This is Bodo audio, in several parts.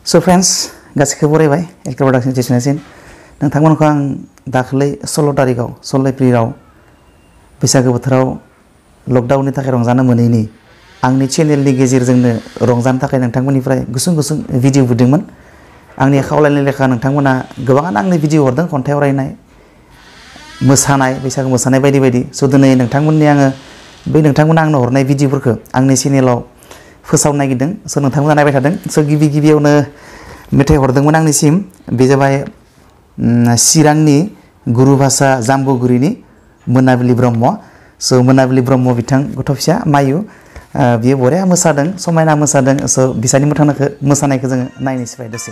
So friends, गासैखौबो बरायबाय एलके प्रडाक्शन स्टेशनसिम नोंथांमोनखौ आं दाखालै 16 तारिखाव 16 एप्रिलाव बैसागो बोथोराव लकडाउननि थाखाय रंजानो मोनैनि आंनि चेनेलनि गेजेरजोंनो रंजानो थाखाय नोंथांमोननिफ्राय गुसुं भिडिअ बुदोंमोन। आंनि खावलायनाय लेखा नोंथांमोना गोबाङानो आंनि भिडिअ हरदों, खन्थाइ आवरायनाय, मोसानाय, बैसागो मोसानाय बायदि बायदि। स' दिनै नोंथांमोननि आङो बै नोंथांमोना आंनो हरनाय भिडिअफोरखौ आंनि चेनेलाव फोसावनो नागिरदों। स' नोंथांमोना नायबाय थादों। स' गिबियावनो मेथाइ हरदोंमोन आंनिसिम, बे जाबाय चिरांनि गुरुभाषा जाम्बुगुरिनि मोनाबिलि ब्रह्म। स' मोनाबिलि ब्रह्म बिथां गथ' फिसा मायु बियो बरिया मोसादों, समायना मोसादों। स' बिसानि मोसानायखौ जोङो नायनोसै दसे।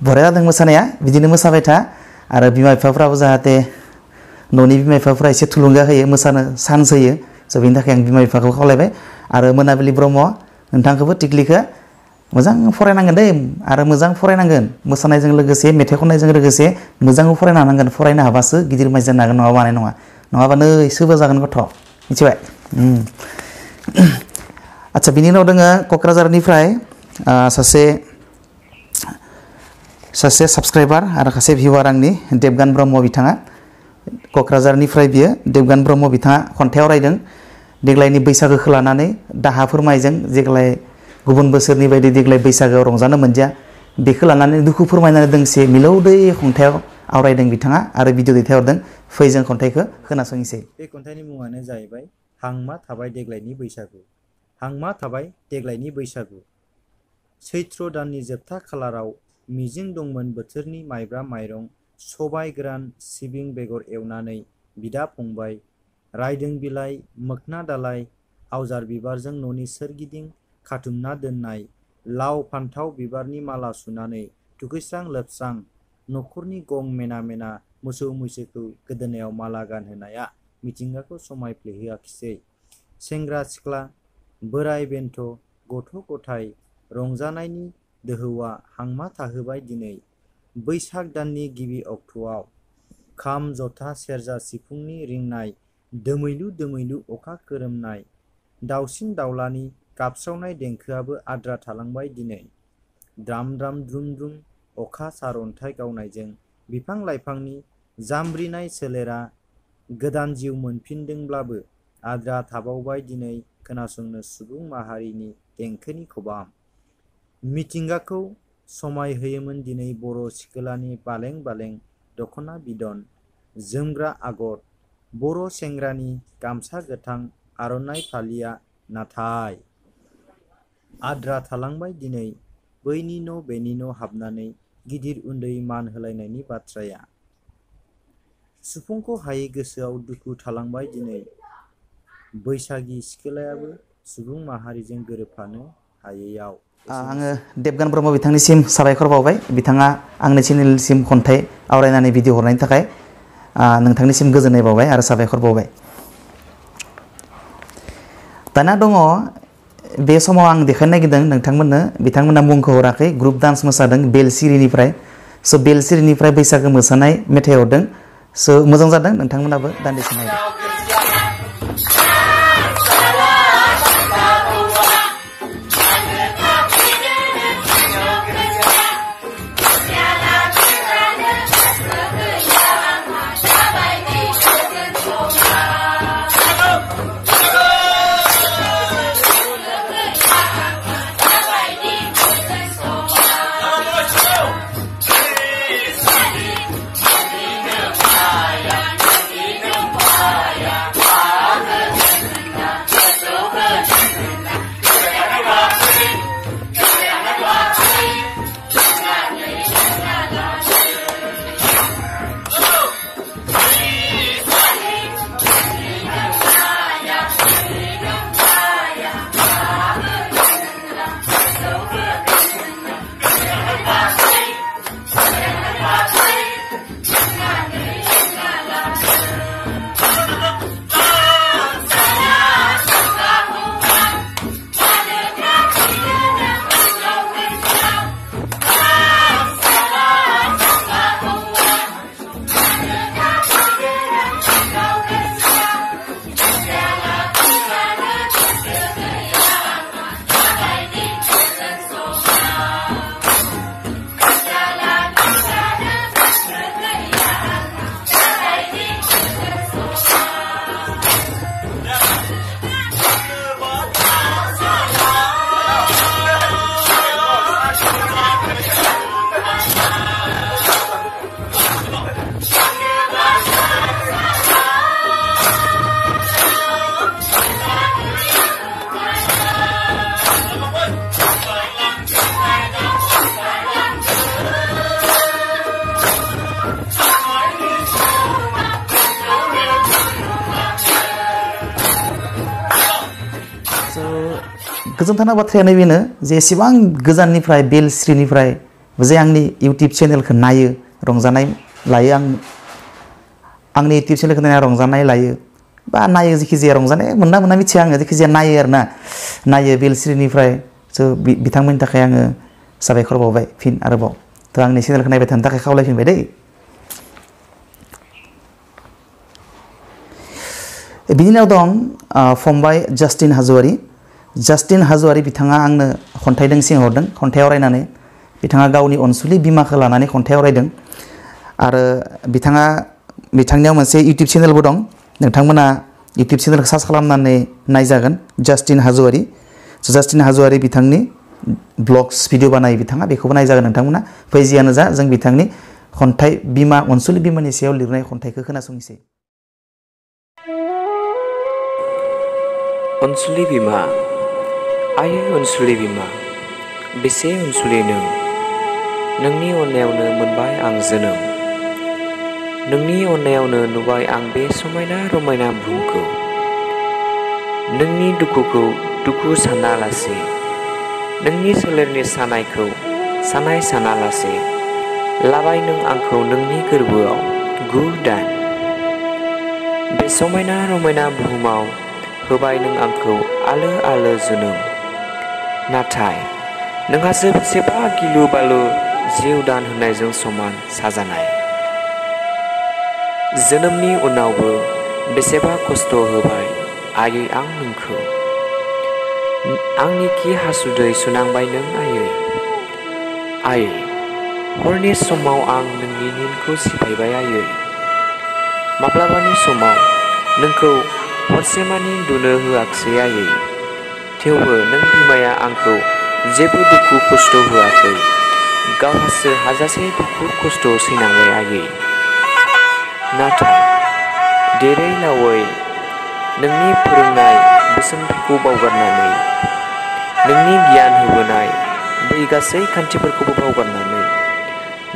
बरिया जादों मोसानाया, बिदिनो मोसाबाय था आरो बिमा बिफाफ्राबो जाहाथे न'नि बिमा बिफाफ्रा एसे थुलुंगा होयो, मोसानो चान्स होयो। स' बेनि थाखाय आं बिमा बिफाखौ खावलायबाय आरो मोनाबिलि ब्रह्म नोंथांखौबो टिक्लिखौ मोजां फरायनांगोन दै, आरो मोजां फरायनांगोन। मोसानायजों लोगोसे मेथाइ खननायजों लोगोसे मोजां फरायनो हानांगोन। फरायनो हाबासो गिदिर मानसि जानो हागोन, नङाबा हानाय नङा। नङाबा नै सोरबा जागोन गथ', मिथिबाय? आच्चा, बिनि उनाव दोङो क'क्राझारनिफ्राय सासे साबस्क्राइबार आरो सासे भिउवार आंनि देबगान ब्रह्म बिथाङा क'क्राझारनिफ्राय बियो देबगान ब्रह्म बिथाङा खन्थाइ आवरायदों देग्लायनि बैसागोखौ लानानै दाहा फोरमायजों। देग्लाय गुबुन बोसोरनि बायदि देग्लाय बैसागोआव रंजानो मोनदिया, बेखौ लानानै दुखु फोरमायनानै दोंसे मिलौदो खन्थाइ आवरायदों बिथाङा आरो भिडिअ दैथायहरदों। फै जों खन्थाइखौ खोनासंनोसै। बे खन्थाइनि मुङानो जाहैबाय हांमा थाबाय देग्लायनि बैसागु। हांमा थाबाय देग्लायनि बैसागु। सैथ्र दाननि जोबथा खालाराव मिजिं दंमोन बोथोरनि माइब्रा माइरं, सबाय गोरान, सिबिं बेगर एवनानै बिदा फंबाय, रायदों बिलाइ, मोखना दालाइ, आवजार बिबारजों न'नि सोरगिदिं खाथुमना दोननाय, लाव फान्थाव बिबारनि माला सुनानै दुगैस्रां लोबस्रां न'खरनि गं मेना मेना मोसौ मैसोखौ गोदोनायाव माला गानहोनाया मिथिंगाखौ समायफ्लेहोआखिसै। सेंग्रा सिख्ला, बोराय बेन्थ', गथ' गथाय रंजानायनि दोहौआ हांमा थाहोबाय दिनै बैसाग दाननि गिबि अक्ट'आव। खाम जथा सेरजा सिफुंनि रिंनाय, दोमैलु दोमैलु अखा खोरोमनाय, दाउसिन दाउलानि गाबस्रावनाय देंखोआबो आद्रा थालांबाय दिनै। द्राम द्राम द्रुम द्रुम अखा सारअन्थाइ गावनायजों बिफां लाइफांनि जामब्रिनाय सोलेरा गोदान जिउ मोनफिनदोंब्लाबो आद्रा थाबावबाय दिनै खोनासंनो सुबुं माहारिनि देंखोनि खबाम। मिथिंगाखौ समायहोयोमोन दिनै बर' सिखोलानि बालें बालें दख'ना बिदन, जोमग्रा आगर, बर' सेंग्रानि गामसा गोथां, आर'नाइ फालिया, नाथाय आद्रा थालांबाय दिनै बैनि न' बेनि न' हाबनानै गिदिर उन्दै मान होलायनायनि बाथ्राया। सुफुंख' हायै गोसोआव दुखु थालांबाय दिनै बैसागि सिखोलायाबो सुबुं माहारिजों गोरोबफानो हायैयाव। आङो देबगान ब्रह्म बिथांनिसिम साबायखर बावबाय। बिथाङा आंनि चेनेलसिम खन्थाइ आवरायनानै भिडिअ हरनायनि थाखाय नोंथांनिसिम गोजोननाय बावबाय आरो साबायखर बावबाय। दाना दङ बे समाव आं देखायनो नागिरदों नोंथांमोननो, बिथांमोना मुंखौ हराखै, ग्रुप डान्स मोसादों बेलसिरिनिफ्राय। स' बेलसिरिनिफ्राय बैसागो मोसानाय मेथाइ हरदों। स' मोजां जादों, नोंथांमोनाबो दान्दिसे नायदो। गोजोनथावना बाथ्रायानो बेनो जे एसेबां गोजाननिफ्राय बेलस्रिनिफ्राय जे आंनि इउटिउब चेनेलखौ नायो रंजानाय लायो आंनि इउटिउब चेनेलखौ नायना रंजानाय लायो बा नायो जेखिजाया रंजानाय मोनना मोना मिथिया आङो जेखिजाया नायो आरोना नायो बेलस्रिनिफ्राय बिथांमोननि थाखाय आङो साबायखर बावबाय फिन आरोबाव आंनि चेनेलखौ नायबाय थानो थाखाय खावलायफिनबाय दै। बिनि उनाव दं फंबाय जास्टिन हाज'वारि बिथाङा आंनो खन्थाइ दोंसे हरदों खन्थाइ आवरायनानै बिथाङा गावनि अनसुलि बिमाखौ लानानै खन्थाइ आवरायदों आरो बिथांनियाव मोनसे इउटिउब चेनेलबो दं नोंथांमोना इउटिउब चेनेलखौ सार्च खालामनानै नायजागोन जास्टिन हाज'वारि बिथांनि ब्लग्स भिडिअ बानायो बिथाङा बेखौबो नायजागोन नोंथांमोना फै जियानो जा जों बिथांनि खन्थाइ अनसुलि बिमानि सायाव लिरनाय खन्थाइखौ खोनासंनोसै। अनसुलि बिमा आयै अनसुलि बिमा बेसे अनसुलि नोंनि अननायावनो मोनबाय आं जोनोम नोंनि अननायावनो नुबाय आं बे समायना रमायना बुहुमखौ नोंनि दुखुखौ दुखु सानालासे नोंनि सोलेरनि सानायखौ सानाय सानालासे लाबाय नों आंखौ नोंनि गोरबोआव 9 दान बे समायना रमायना बुहुमाव होबाय नों आंखौ आलो आलो जोनोम नाथाय नोंहासो बेसेबा गिलु बालु जिउ दान होनायजों समान साजानाय जोनोमनि उनावबो बेसेबा खस्थ' होबाय आयै आं नोंखौ आंनि खि हासुदै सुनांबाय नों आयै हरनि समाव आं नोंनि निनखौ सिफायबाय आयै माब्लाबानि समाव नोंखौ हरसेमानि उन्दुनो होआखिसै आयै थेवबो नों बिमाया आंखौ जेबो दुखु खस्थ' होआखै गावहासो हाजासे दुखु खस्थ' सैनांबाय आयै नाथाय देरै लावै नोंनि फोरोंनाय बोसोनफोरखौ बावगारनानै नोंनि गियान होबोनाय बै गासै खान्थिफोरखौबो बावगारनानै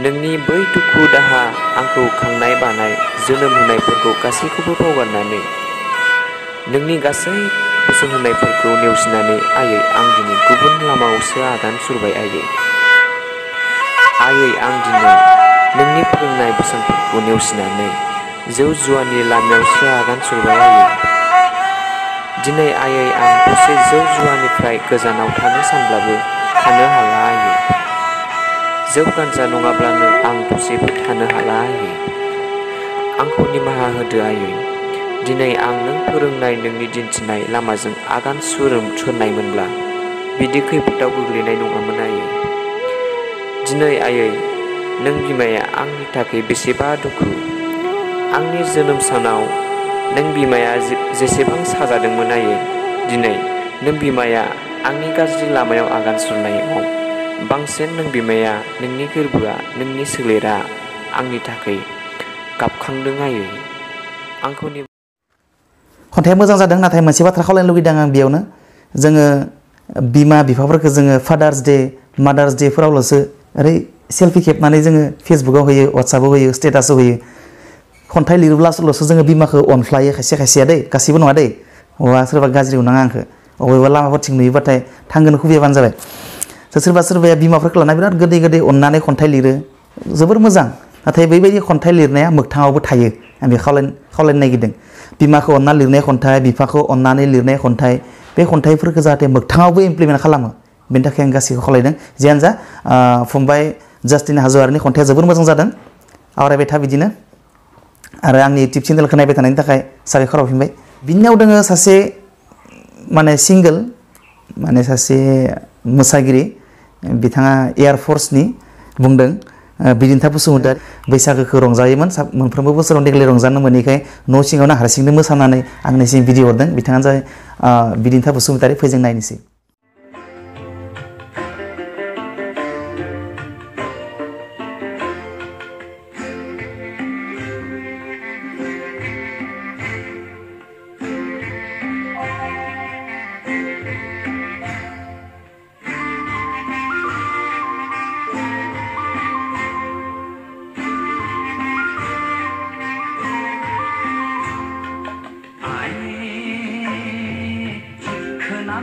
नोंनि बै दुखु दाहा आंखौ खांनाय बानाय जोनोम होनायफोरखौ गासैखौबो बावगारनानै नोंनि गासै बोसोन होनायफोरखौ नेवसिनानै आयै आं दिनै गुबुन लामायावसो आगान सुरबाय आयै आं दिनै नोंनि फोरोंनाय बोसोनफोरखौ नेवसिनानै जौ जुवानि लामायावसो आगान सुरबाय आयै दिनै आयै आं दसे जौ जुवानिफ्राय गोजानाव थानो सानब्लाबो थानो हाला आयै जौ गान्जा नङाब्लानो आं दसेबो थानो हाला आयै आंखौ निमाहा होदो आयै दिनै आं नों फोरोंनाय नोंनि दिन्थिनाय लामाजों आगान सुरनायमोनब्ला बिदि खैफोदाव गोग्लैनाय नङामोन आयै दिनै आयै नों बिमाया आंनि थाखाय बेसेबा दुखु आंनि जोनोम सानाव नों बिमाया जेसेबां साजादोंमोन आयै दिनै नों बिमाया आंनि गाज्रि लामायाव आगान सुरनायाव बांसिन नों बिमाया नोंनि गोरबोआ नोंनि सोलेरा आंनि थाखाय गाबखांदों आयै आंखौ खन्थाइया मोजां जादों नाथाय मोनसे बाथ्रा खावलायनो लुगैदों आं बेयावनो जोङो बिमा बिफाफोरखौ जोङो फादार्स डे मादार्स डे फोरावल'सो ओरै सेल्फि खेबनानै जोङो फेसबुकाव होयो वाट्सएपाव होयो स्टेटासाव होयो खन्थाइ लिरोब्लासोल'सो जोङो बिमाखौ अनफ्लायो खायसेया दै गासिबो नङा दै अबा सोरबा गाज्रि मोननाङा आंखौ अबेबा लामाफोरथिं नुयोबाथाय थांगोन खुबैयाबानो जाबाय सोरबाया बिमाफोरखौ लाना बिराद गोदै अननानै खन्थाइ लिरो जोबोर मोजां नाथाय बेबायदि खन्थाइ लिरनाया मोगथाङावबो थायो आं बे खावलायनो नागिरदों बिमाखौ अनना लिरनाय खन्थाइ बिफाखौ अननानै लिरनाय खन्थाइ बे खन्थाइफोरखौ जाहाथे मोगथाङावबो इमप्लिमेन्ट खालामो बेनि थाखाय आं गासैखौ खावलायदों जियानो जा फंबाय जास्टिन हाज'वारिनि खन्थाइया जोबोर मोजां जादों आवरायबाय था बिदिनो आरो आंनि इउटिउब चेनेलखौ नायबाय थानायनि थाखाय साबायखर बावफिनबाय बिनियाव दोङो सासे सिंगोल सासे मोसागिरि बिथाङा एयारफर्सनि बुंदों बिदिन्था बसुमतारी बैसागोखौ रंजायोमोन मोनफ्रोमबो बोसोराव देग्लाय रंजानो मोनैखाय न' सिङावनो हारसिंनो मोसानानै आंनिसिम भिडिअ हरदों बिथाङानो जाबाय बिदिन्था बसुमतारी फैजों नायनोसै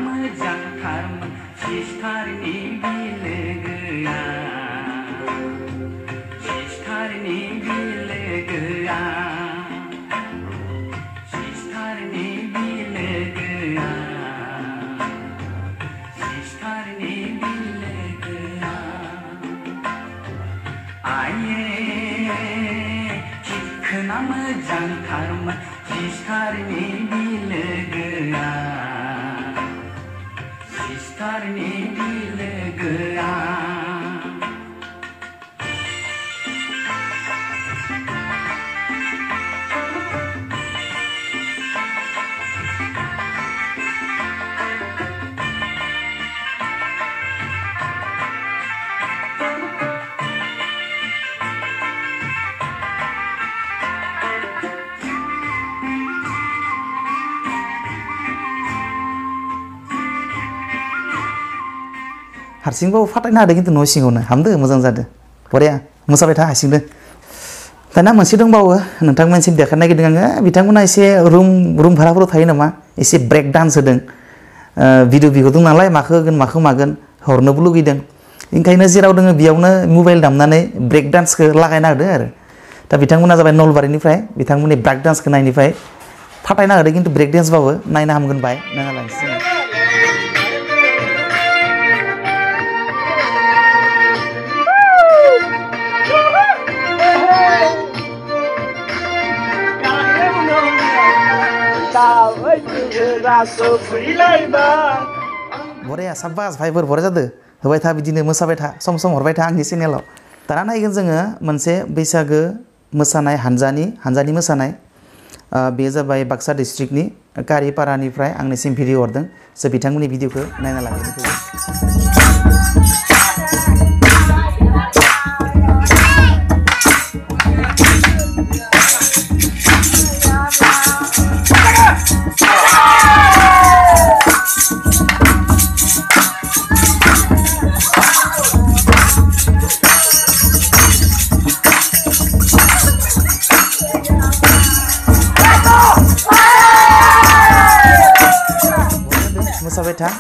मोजांथारमोन सिस्टारनि बिलोगोआ सिस्टारनि बिलोगोआ सिस्टारनि बिलोगोआ सिस्टारनि बिलोगोआ आये चिखोना मोजांथारमोन सिस्टारनि बिलोगोआ सिस्टारनि बिलोगोआ हारसिंबाबो फाटायनो हादों खिन्थु न' सिङावनो हामदो मोजां जादो बरिया मोसाबाय था हारसिंनो दाना मोनसे दंबावो नोंथां मोनसे देखायनो नागिरदों आङो बिथांमोना एसे रुम भाराफोराव थायो नामा एसे ब्रेक डान्स होदों भिडिअ बिहरदों नालाय माखो होगोन माखो मागोन हरनोबो लुगैदों ओंखायनो जेराव दोङो बेयावनो मबाइल दामनानै ब्रेक डान्सखौ लागायना होदों आरो दा बिथांमोना जाबाय नलबारिनिफ्राय बिथांमोननि ब्रेक डान्सखौ नायनिफ्राय फाटायना होदों खिन्थु ब्रेक डान्सबाबो नायनो हामगोन बाय नायनालायसै बरिया साबास भाइफोर बरिया जादो होबाय था बिदिनो मोसाबाय था सम सम हरबाय था आंनि चेनेलाव दाना नायगोन जोङो मोनसे बैसागो मोसानाय हानजानि मोसानाय बे जाबाय बाक्सा डिस्ट्रिक्टनि कारिपारानिफ्राय आंनिसिम भिडिअ हरदों सो बिथांमोननि भिडिअखौ नायना लागोन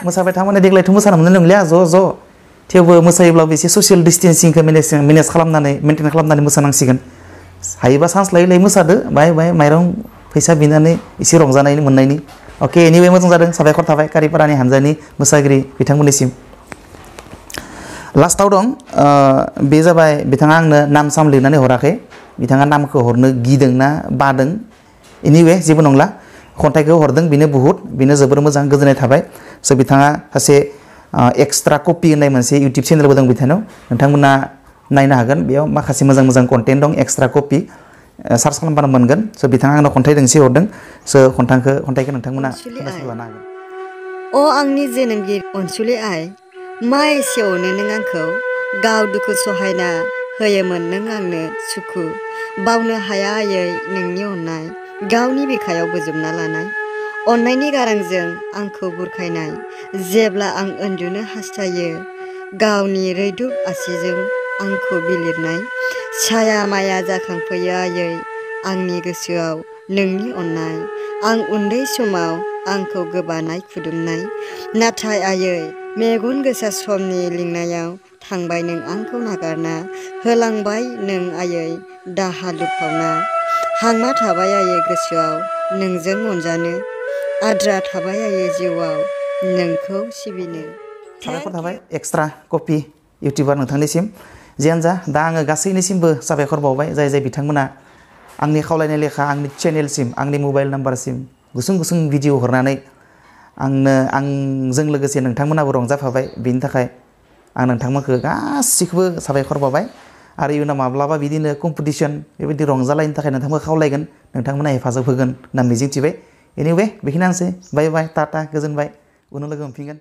मोसाबाय था माने देग्लायथ' मोसानो मोननाय नंलिया ज' थेवबो मोसायोब्लाबो एसे ससियेल डिस्टेन्सिंखौ मेनेज खालामनानै मेनटेन खालामनानै मोसानांसिगोन हायोबा चान्स लायै लायै मोसादो बाय माइरं फैसा बिनानै एसे रंजानायनि मोननायनि अके एनिवे मोजां जादों साबायखर थाबाय कारिपारानि हानजानि मोसागिरि बिथांमोननिसिम लास्टाव दं बे जाबाय बिथाङा आंनो नाम साम लिरनानै हराखै बिथाङा नामखौ हरनो गिदोंना बादों एनिवे जेबो नंला खन्थाइखौ हरदों बेनो बेनो जोबोर मोजां गोजोननाय थाबाय सो बिथाङा सासे एक्सट्रा कपि होननाय मोनसे इउटुब चेनेलबो दं बिथांनाव नोंथांमोना नायनो हागोन बेयाव माखासे मोजां कन्टेन्ट दं एक्सट्रा कपि सार्च खालामबानो मोनगोन सो बिथाङा आंनाव खन्थाइ दोंसे हरदों सो खन्थाइखौ नोंथांमोना खोनासंना लानो हागोन अ आंनि जोनोमगिरि अनसुलि आइ मा एसेयावनो नों आंखौ गाव दुखु सहायना होयोमोन नों आंनो सुखु बावनो हाया आयै नोंनि अननाय गावनि बिखायाव बोजबना लानाय अननायनि गारांजों आंखौ बुरखायनाय जेब्ला आं उन्दुनो हास्थायो गावनि रैदुब आसिजों आंखौ बिलिरनाय साया माया जाखांफैयो आयै आंनि गोसोआव नोंनि अननाय आं उन्दै समाव आंखौ गोबानाय खुदुमनाय नाथाय आयै मेगन गोसा समनि लिंनायाव थांबाय नों आंखौ नागारना होलांबाय नों आयै दाहालु फावना हांमा थाबाय आयै गोसोआव नोंजों अनजानो आद्रा थाबाय आयै जिउआव नोंखौ सिबिनो साबायखर थाबाय एक्सट्रा कपि इउटिउबार नोंथांनिसिम जियानो जा दा आङो गासैनिसिमबो साबायखर बावबाय जाय बिथांमोना आंनि खावलायनाय लेखा आंनि चेनेलसिम आंनि मबाइल नाम्बारसिम गुसुं भिडिअ हरनानै आंजों लोगोसे नोंथांमोनाबो रंजाफाबाय बेनि थाखाय आं नोंथांमोनखौ गासिखौबो साबायखर बावबाय आरो इयुनाव माब्लाबा बिदिनो कम्पिटिसन बेबायदि रंजालायनो थाखाय नोंथांमोनखौ खावलायगोन नोंथांमोना हेफाजाब होगोन होनना मिजिंथिबाय एनिवे बेखिनियानोसै बाय टाटा गोजोनबाय उनाव लोगो मोनफिनगोन